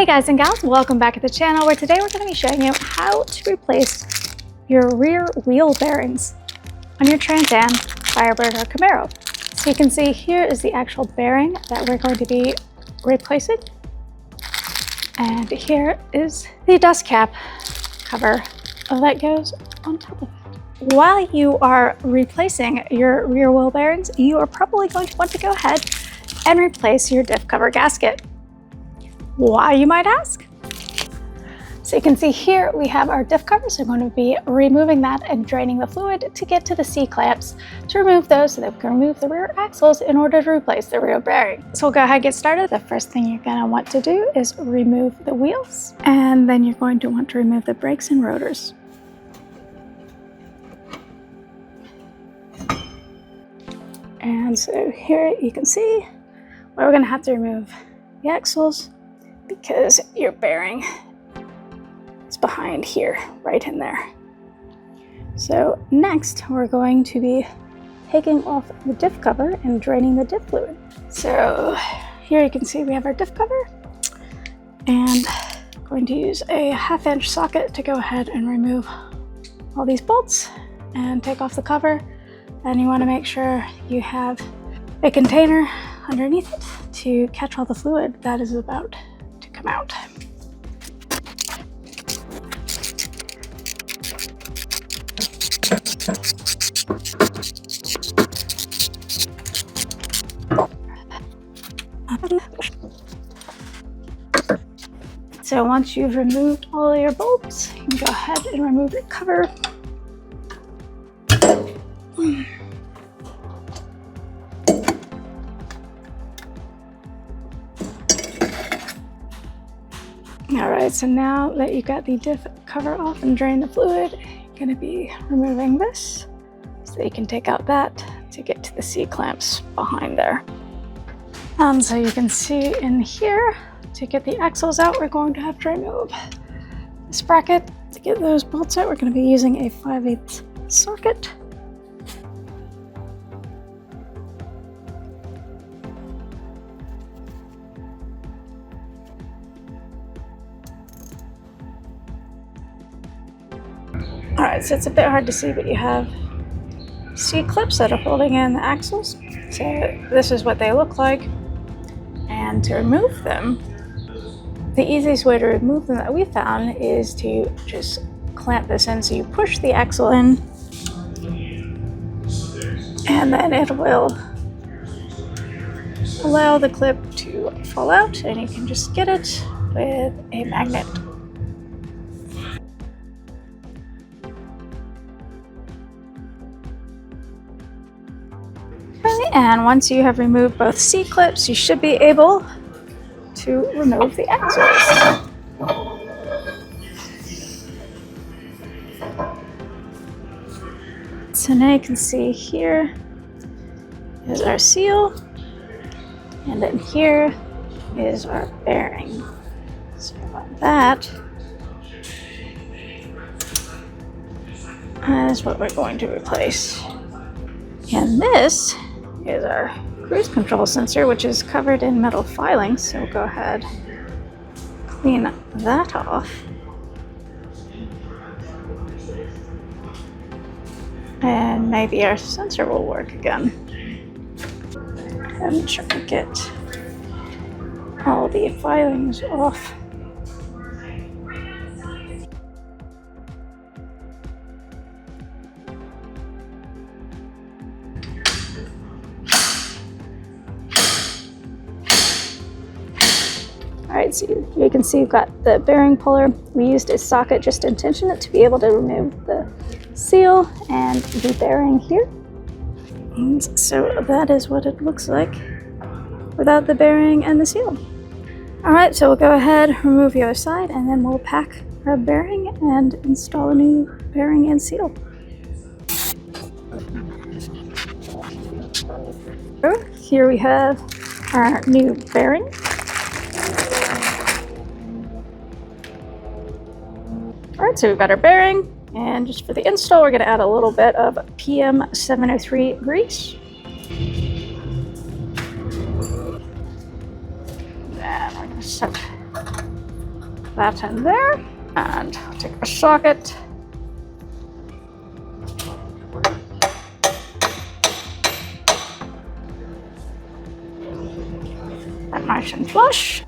Hey guys and gals, welcome back to the channel where today we're going to be showing you how to replace your rear wheel bearings on your Trans Am, Firebird, or Camaro. So you can see here is the actual bearing that we're going to be replacing. And here is the dust cap cover that goes on top of it. While you are replacing your rear wheel bearings, you are probably going to want to go ahead and replace your diff cover gasket. Why, you might ask? So you can see here we have our diff cover, so we're going to be removing that and draining the fluid to get to the C-clamps to remove those so that we can remove the rear axles in order to replace the rear bearing. So we'll go ahead and get started. The first thing you're going to want to do is remove the wheels, and then you're going to want to remove the brakes and rotors. And so here you can see where we're going to have to remove the axles, because your bearing is behind here, right in there. So next, we're going to be taking off the diff cover and draining the diff fluid. So here you can see we have our diff cover, and I'm going to use a 1/2-inch socket to go ahead and remove all these bolts and take off the cover. And you want to make sure you have a container underneath it to catch all the fluid that is about to come out. So once you've removed all your bolts, you can go ahead and remove the cover. Alright, so now that you've got the diff cover off and drained the fluid, you're going to be removing this so you can take out that to get to the C-clamps behind there. So you can see in here, to get the axles out, we're going to have to remove this bracket. To get those bolts out, we're going to be using a 5/8 socket. Alright, so it's a bit hard to see, but you have C-clips that are holding in the axles. So this is what they look like. And to remove them, the easiest way to remove them that we found is to just clamp this in. So you push the axle in, and then it will allow the clip to fall out, and you can just get it with a magnet. And once you have removed both C-clips, you should be able to remove the axles. So now you can see here is our seal, and then here is our bearing. So that is what we're going to replace. And this is our cruise control sensor, which is covered in metal filing. So we'll go ahead, clean that off. And maybe our sensor will work again. And try to get all the filings off. Alright, so you can see you've got the bearing puller. We used a socket just to tension it to be able to remove the seal and the bearing here. And so that is what it looks like without the bearing and the seal. Alright, so we'll go ahead, remove the other side, and then we'll pack our bearing and install a new bearing and seal. Here we have our new bearing. Alright, so we've got our bearing, and just for the install, we're going to add a little bit of PM 703 grease. And we're going to set that in there, and take a socket. That nice and flush.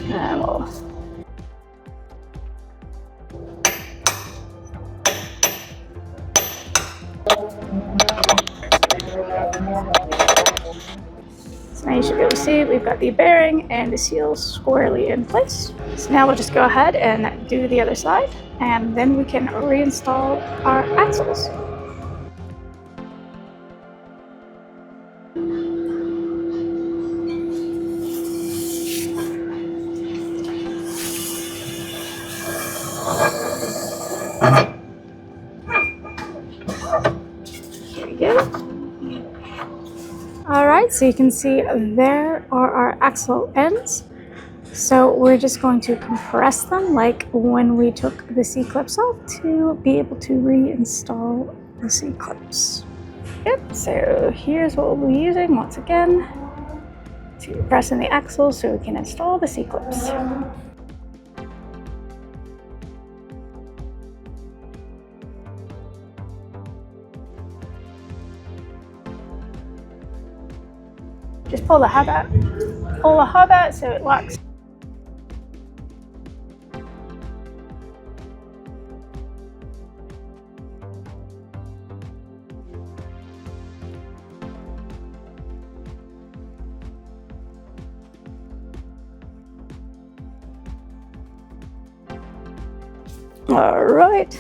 And we'll so now you should be able to see we've got the bearing and the seal squarely in place. So now we'll just go ahead and do the other side, and then we can reinstall our axles. There we go. Alright, so you can see there are our axle ends. So we're just going to compress them like when we took the C-clips off to be able to reinstall the C-clips. Yep, so here's what we'll be using once again to press in the axle so we can install the C-clips. Just pull the hub out. Pull the hub out so it locks. All right.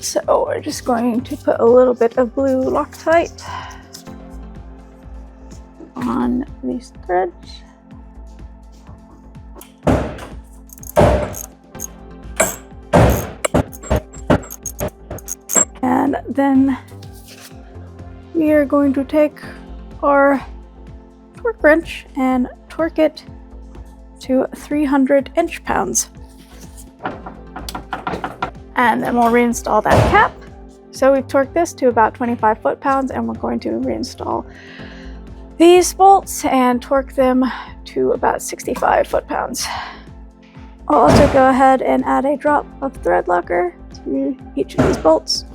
So we're just going to put a little bit of blue Loctite on these threads. And then we are going to take our torque wrench and torque it to 300 inch-pounds. And then we'll reinstall that cap. So we've torqued this to about 25 foot-pounds, and we're going to reinstall these bolts and torque them to about 65 foot-pounds. I'll also go ahead and add a drop of thread locker to each of these bolts.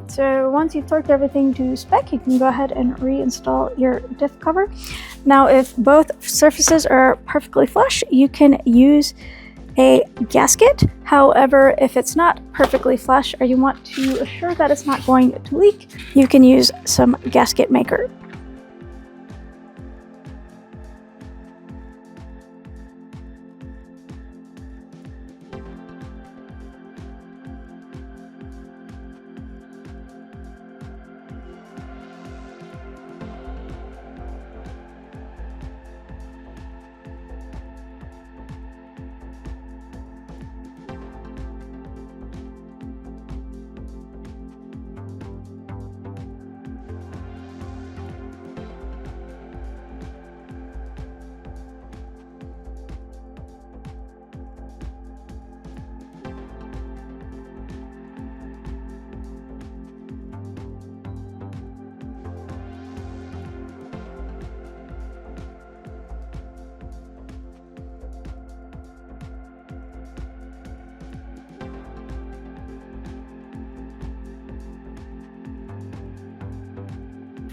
So once you've torqued everything to spec, you can go ahead and reinstall your diff cover. Now, if both surfaces are perfectly flush, you can use a gasket. However, if it's not perfectly flush or you want to assure that it's not going to leak, you can use some gasket maker.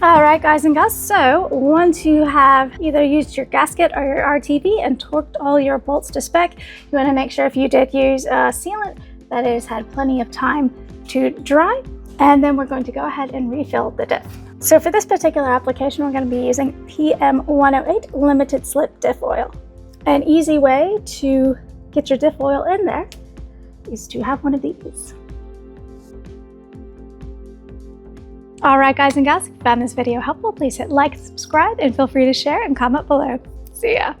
Alright guys and gals, so once you have either used your gasket or your RTV and torqued all your bolts to spec, you want to make sure if you did use a sealant that it has had plenty of time to dry, and then we're going to go ahead and refill the diff. So for this particular application, we're going to be using PM 108 limited slip diff oil. An easy way to get your diff oil in there is to have one of these. Alright guys and gals, if you found this video helpful, please hit like, subscribe, and feel free to share and comment below. See ya!